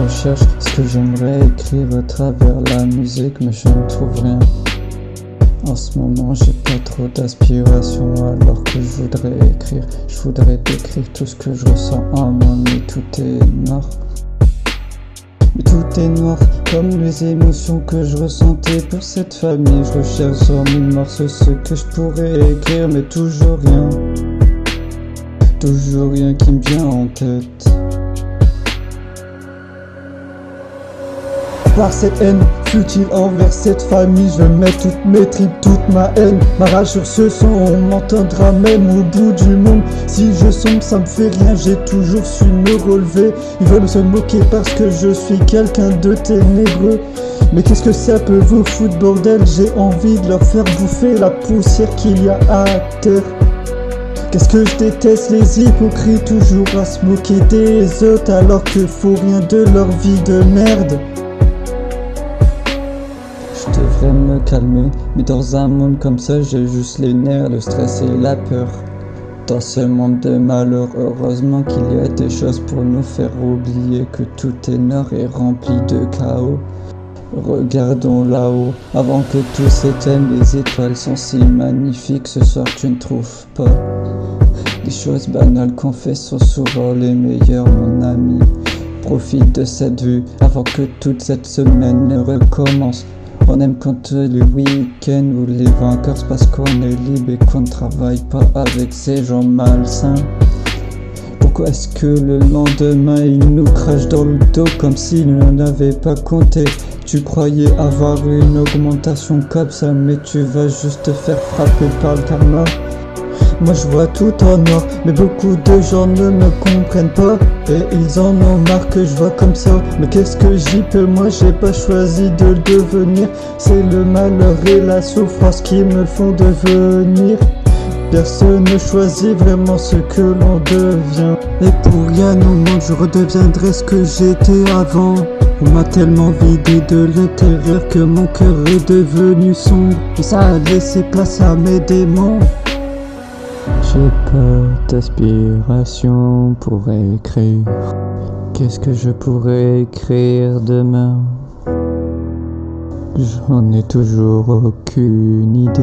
recherche ce que j'aimerais écrire à travers la musique, mais je ne trouve rien. En ce moment j'ai pas trop d'aspiration, alors que je voudrais écrire. Je voudrais décrire tout ce que je ressens en moi, mais tout est noir. Mais tout est noir, comme les émotions que je ressentais pour cette famille. Je recherche sur mille morceaux ce que je pourrais écrire, mais toujours rien. Toujours rien qui me vient en tête. Par cette haine futile envers cette famille, je vais mettre toutes mes tripes, toute ma haine, ma rage sur ce son. On m'entendra même au bout du monde. Si je sombre, ça me fait rien, j'ai toujours su me relever. Ils veulent se moquer parce que je suis quelqu'un de ténébreux. Mais qu'est-ce que ça peut vous foutre, bordel? J'ai envie de leur faire bouffer la poussière qu'il y a à terre. Qu'est-ce que je déteste les hypocrites, toujours à se moquer des autres alors que faut rien de leur vie de merde. Je devrais me calmer, mais dans un monde comme ça, j'ai juste les nerfs, le stress et la peur. Dans ce monde de malheur, heureusement qu'il y a des choses pour nous faire oublier que tout est noir et rempli de chaos. Regardons là-haut, avant que tout s'éteigne, les étoiles sont si magnifiques, ce soir tu ne trouves pas. Les choses banales qu'on fait sont souvent les meilleures, mon ami. Profite de cette vue avant que toute cette semaine ne recommence. On aime quand le week-end ou les vainqueurs, c'est parce qu'on est libre et qu'on ne travaille pas avec ces gens malsains. Pourquoi est-ce que le lendemain ils nous crachent dans le dos comme s'ils n'en avaient pas compté? Tu croyais avoir une augmentation comme ça, mais tu vas juste te faire frapper par le karma. Moi je vois tout en noir, mais beaucoup de gens ne me comprennent pas. Et ils en ont marre que je vois comme ça. Mais qu'est-ce que j'y peux, moi j'ai pas choisi de le devenir. C'est le malheur et la souffrance qui me font devenir. Personne ne choisit vraiment ce que l'on devient. Et pour rien au monde je redeviendrai ce que j'étais avant. On m'a tellement vidé de l'intérieur que mon cœur est devenu sombre. Et ça a laissé place à mes démons. J'ai pas d'aspiration pour écrire. Qu'est-ce que je pourrais écrire demain? J'en ai toujours aucune idée.